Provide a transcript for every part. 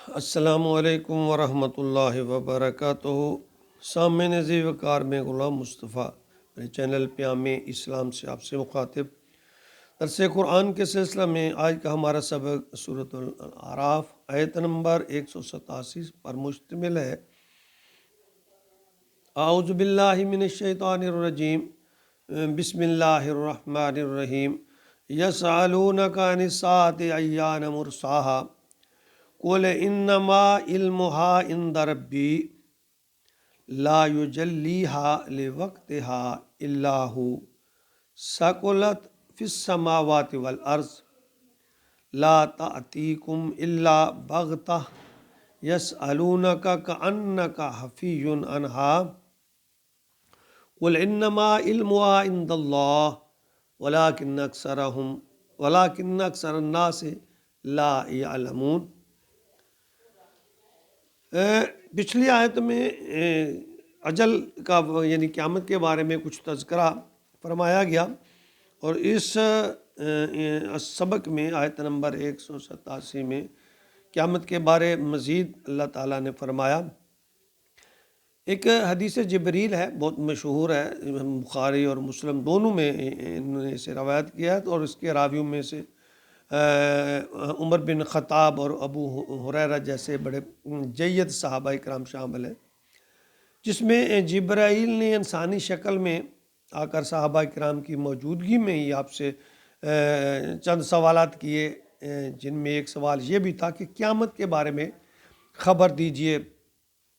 السلام علیکم ورحمۃ اللہ وبرکاتہ۔ سامعین ذی وقار میں غلام مصطفیٰ میرے چینل پیام اسلام سے آپ سے مخاطب۔ درس قرآن کے سلسلہ میں آج کا ہمارا سبق سورۃ الاعراف آیت نمبر 187 پر مشتمل ہے۔ اعوذ باللہ من الشیطان الرجیم، بسم اللہ الرحمن الرحیم۔ یسألونک عن الساعۃ ایان مرساہا قل انما علمها عند ربی لا یجلیها لوقتها الا هو ثقلت فی السماوات والارض لا تأتیکم الا بغتہ یسألونک کأنک حفی عنہا قل انما علمها عند اللہ ولکن اکثر الناس لا یعلمون۔ پچھلی آیت میں اجل کا یعنی قیامت کے بارے میں کچھ تذکرہ فرمایا گیا، اور اس سبق میں آیت نمبر 187 میں قیامت کے بارے مزید اللہ تعالیٰ نے فرمایا۔ ایک حدیث جبریل ہے، بہت مشہور ہے، بخاری اور مسلم دونوں میں انہوں نے اسے روایت کیا ہے، اور اس کے راویوں میں سے عمر بن خطاب اور ابو ہریرہ جیسے بڑے جید صحابہ کرام شامل ہیں، جس میں جبرائیل نے انسانی شکل میں آ کر صحابہ کرام کی موجودگی میں ہی آپ سے چند سوالات کیے، جن میں ایک سوال یہ بھی تھا کہ قیامت کے بارے میں خبر دیجئے،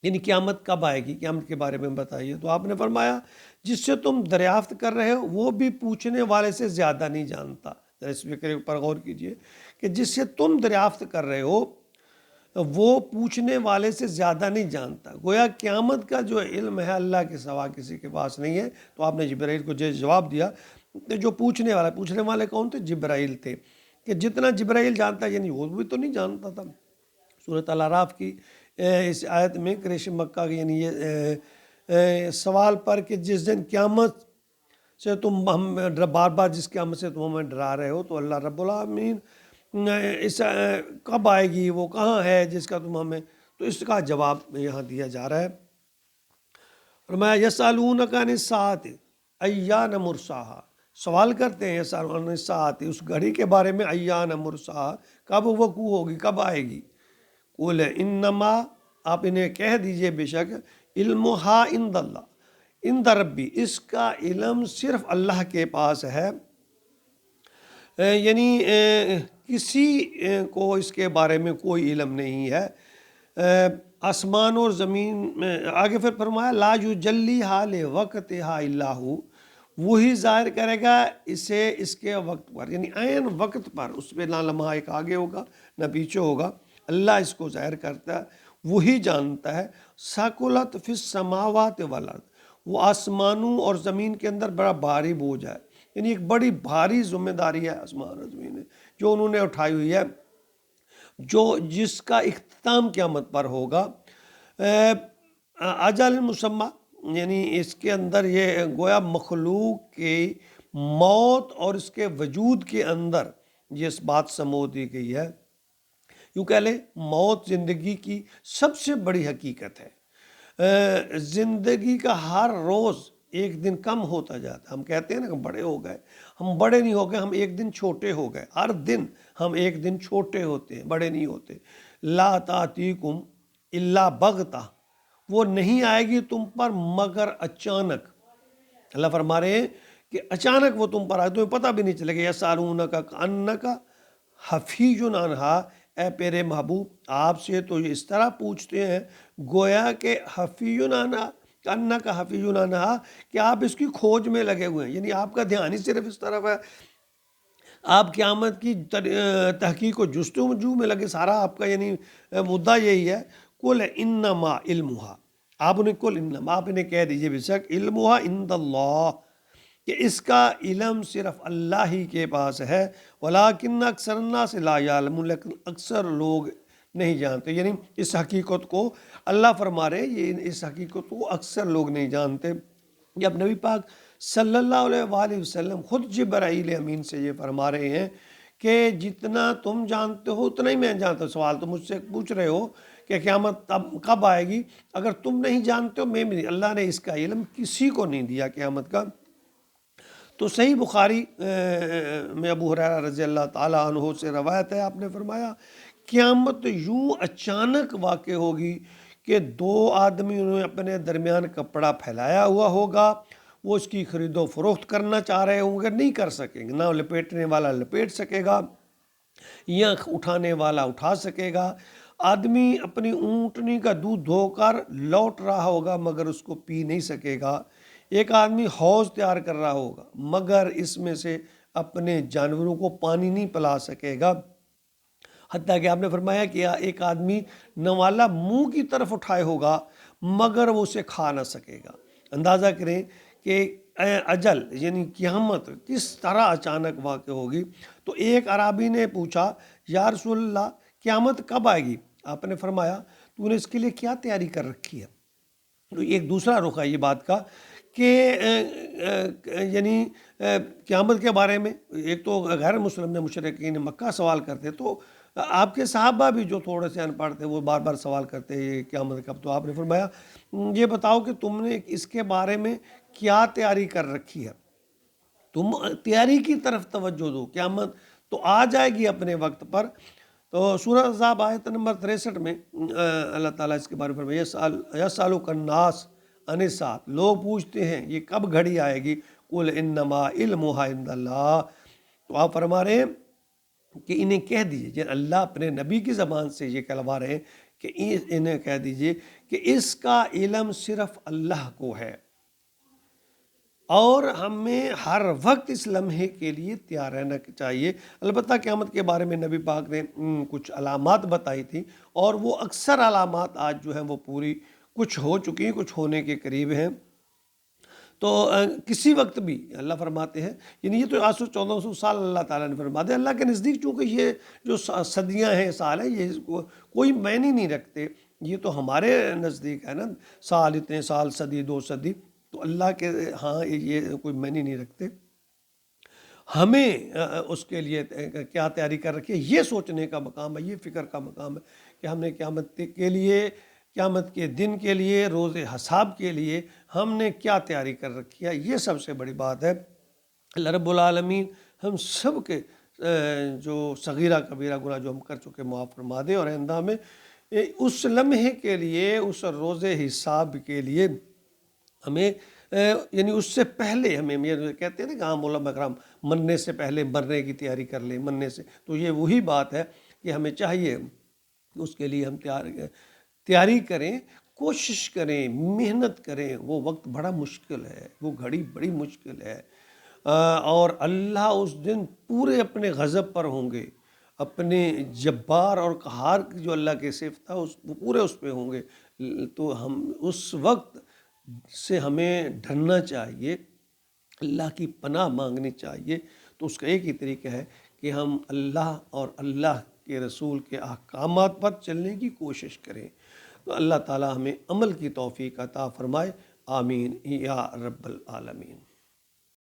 یعنی قیامت کب آئے گی، قیامت کے بارے میں بتائیے۔ تو آپ نے فرمایا جس سے تم دریافت کر رہے ہو وہ بھی پوچھنے والے سے زیادہ نہیں جانتا۔ اس فکر پر غور کیجئے کہ جس سے تم دریافت کر رہے ہو وہ پوچھنے والے سے زیادہ نہیں جانتا۔ گویا قیامت کا جو علم ہے اللہ کے سوا کسی کے پاس نہیں ہے۔ تو آپ نے جبرائیل کو جواب دیا کہ جو پوچھنے والے کون تھے؟ جبرائیل تھے، کہ جتنا جبرائیل جانتا یعنی وہ بھی تو نہیں جانتا تھا۔ سورۃ الاعراف کی اس آیت میں قریش مکہ کی یعنی یہ سوال پر کہ جس دن قیامت سے تم ہم بار بار جس قیامت سے تم ہمیں ڈرا رہے ہو، تو اللہ رب العالمین اس کب آئے گی، وہ کہاں ہے جس کا تم ہمیں، تو اس کا جواب یہاں دیا جا رہا ہے۔ فرمایا یسألونک عن الساعۃ ایان مرساہا، سوال کرتے ہیں یسألونک عن الساعۃ، اس گھڑی کے بارے میں، ایان مرساہا، کب وقوع ہوگی، کب آئے گی۔ قل انما، آپ انہیں کہہ دیجئے بے شک، علمھا عند اللہ، عند ربی، اس کا علم صرف اللہ کے پاس ہے، یعنی کسی کو اس کے بارے میں کوئی علم نہیں ہے۔ آسمان اور زمین میں آگے پھر فرمایا لا یجلیھا لوقتھا الا ھو، وہی ظاہر کرے گا اسے اس کے وقت پر، یعنی عین وقت پر، اس پہ نہ لمحہ ایک آگے ہوگا نہ پیچھے ہوگا، اللہ اس کو ظاہر کرتا ہے، وہی جانتا ہے۔ ثقلت فی السماوات والارض، وہ آسمانوں اور زمین کے اندر بڑا بھاری بوجھ ہے، یعنی ایک بڑی بھاری ذمہ داری ہے آسمان اور زمین جو انہوں نے اٹھائی ہوئی ہے، جس کا اختتام قیامت پر ہوگا۔ اجل مسمى، یعنی اس کے اندر یہ گویا مخلوق کی موت اور اس کے وجود کے اندر یہ اس بات سمو دی گئی ہے۔ یوں کہہ لیں موت زندگی کی سب سے بڑی حقیقت ہے۔ زندگی کا ہر روز ایک دن کم ہوتا جاتا ہے۔ ہم کہتے ہیں نا کہ بڑے ہو گئے، ہم بڑے نہیں ہو گئے، ہم ایک دن چھوٹے ہو گئے۔ ہر دن ہم ایک دن چھوٹے ہوتے ہیں، بڑے نہیں ہوتے۔ لا تأتیکم الا بغتہ، وہ نہیں آئے گی تم پر مگر اچانک۔ اللہ فرما رہے ہیں کہ اچانک وہ تم پر آئے، تمہیں پتہ بھی نہیں چلے گا۔ یسألونک کأنک حفی عنہا، اے پیرے محبوب آپ سے تو یہ اس طرح پوچھتے ہیں گویا کہ حفی عنہا، کأنک حفی عنہا، کہ آپ اس کی کھوج میں لگے ہوئے ہیں، یعنی آپ کا دھیان ہی صرف اس طرف ہے، آپ قیامت کی تحقیق و جستجو میں لگے، سارا آپ کا یعنی مدعا یہی ہے۔ قل انما علمھا، آپ انہیں قل انما، آپ انہیں کہہ دیجئے بے شک، علمھا عند اللہ، کہ اس کا علم صرف اللہ ہی کے پاس ہے، ولیکن اکثر الناس لا یعلمون، لیکن اکثر لوگ نہیں جانتے، یعنی اس حقیقت کو اللہ فرما رہے ہیں، یہ اس حقیقت کو اکثر لوگ نہیں جانتے۔ جب نبی پاک صلی اللہ علیہ وآلہ وسلم خود جبرائیل امین سے یہ فرما رہے ہیں کہ جتنا تم جانتے ہو اتنا ہی میں جانتا ہوں۔ سوال تو مجھ سے پوچھ رہے ہو کہ قیامت کب آئے گی، اگر تم نہیں جانتے ہو میں بھی نہیں، اللہ نے اس کا علم کسی کو نہیں دیا قیامت کا۔ تو صحیح بخاری میں ابو ہریرہ رضی اللہ تعالیٰ عنہ سے روایت ہے، آپ نے فرمایا قیامت یوں اچانک واقع ہوگی کہ دو آدمیوں نے اپنے درمیان کپڑا پھیلایا ہوا ہوگا، وہ اس کی خرید و فروخت کرنا چاہ رہے ہوں گے، نہیں کر سکیں گے، نہ لپیٹنے والا لپیٹ سکے گا یا اٹھانے والا اٹھا سکے گا۔ آدمی اپنی اونٹنی کا دودھ دھو کر لوٹ رہا ہوگا مگر اس کو پی نہیں سکے گا۔ ایک آدمی حوض تیار کر رہا ہوگا مگر اس میں سے اپنے جانوروں کو پانی نہیں پلا سکے گا۔ حتیٰ کہ آپ نے فرمایا کہ ایک آدمی نوالا منہ کی طرف اٹھائے ہوگا مگر وہ اسے کھا نہ سکے گا۔ اندازہ کریں کہ اجل یعنی قیامت کس طرح اچانک واقع ہوگی۔ تو ایک اعرابی نے پوچھا یا رسول اللہ قیامت کب آئے گی؟ آپ نے فرمایا تو نے اس کے لیے کیا تیاری کر رکھی ہے؟ تو ایک دوسرا رخ ہے یہ بات کا کہ یعنی قیامت کے بارے میں ایک تو غیر مسلم نے مشرکین مکہ سوال کرتے، تو آپ کے صحابہ بھی جو تھوڑے سے ان پڑھ تھے وہ بار بار سوال کرتے یہ قیامت کب۔ تو آپ نے فرمایا یہ بتاؤ کہ تم نے اس کے بارے میں کیا تیاری کر رکھی ہے، تم تیاری کی طرف توجہ دو، قیامت تو آ جائے گی اپنے وقت پر۔ تو سورہ احزاب آیت نمبر 63 میں اللہ تعالیٰ اس کے بارے میں فرمایا یسألک الناس عن الساعۃ، لوگ پوچھتے ہیں یہ کب گھڑی آئے گی، قل انما علمها عند اللہ، تو آپ فرما رہے ہیں کہ انہیں کہہ دیجئے، اللہ اپنے نبی کی زبان سے یہ کہلوا رہے ہیں کہ انہیں کہہ دیجئے کہ اس کا علم صرف اللہ کو ہے، اور ہمیں ہر وقت اس لمحے کے لیے تیار رہنا چاہیے۔ البتہ قیامت کے بارے میں نبی پاک نے کچھ علامات بتائی تھی، اور وہ اکثر علامات آج جو ہیں وہ پوری کچھ ہو چکی ہیں، کچھ ہونے کے قریب ہیں۔ تو کسی وقت بھی اللہ فرماتے ہیں، یعنی یہ تو 800-1400 سال اللہ تعالیٰ نے فرما دے، اللہ کے نزدیک چونکہ یہ جو صدیاں ہیں سال ہیں یہ کوئی معنی نہیں رکھتے، یہ تو ہمارے نزدیک ہے نا، سال اتنے سال، صدی 2 صدی، تو اللہ کے ہاں یہ کوئی معنی نہیں رکھتے۔ ہمیں اس کے لیے کیا تیاری کر رکھی ہے یہ سوچنے کا مقام ہے، یہ فکر کا مقام ہے کہ ہم نے قیامت کے لیے، قیامت کے دن کے لیے، روز حساب کے لیے ہم نے کیا تیاری کر رکھی ہے، یہ سب سے بڑی بات ہے۔ اللہ رب العالمین ہم سب کے جو صغیرہ کبیرہ گناہ جو ہم کر چکے معاف فرما دے، اور آئندہ میں اس لمحے کے لیے، اس روز حساب کے لیے ہمیں یعنی اس سے پہلے ہمیں، یہ کہتے ہیں نا کہ عام علماء کرام مرنے سے پہلے مرنے کی تیاری کر لیں، مرنے سے، تو یہ وہی بات ہے کہ ہمیں چاہیے اس کے لیے ہم تیاری کریں، کوشش کریں، محنت کریں۔ وہ وقت بڑا مشکل ہے، وہ گھڑی بڑی مشکل ہے، اور اللہ اس دن پورے اپنے غضب پر ہوں گے، اپنے جبار اور قہار کی جو اللہ کے صفت تھا وہ پورے اس پہ ہوں گے۔ تو ہم اس وقت سے ہمیں ڈرنا چاہیے، اللہ کی پناہ مانگنی چاہیے۔ تو اس کا ایک ہی طریقہ ہے کہ ہم اللہ اور اللہ کے رسول کے احکامات پر چلنے کی کوشش کریں۔ تو اللہ تعالی ہمیں عمل کی توفیق عطا فرمائے، آمین یا رب العالمین۔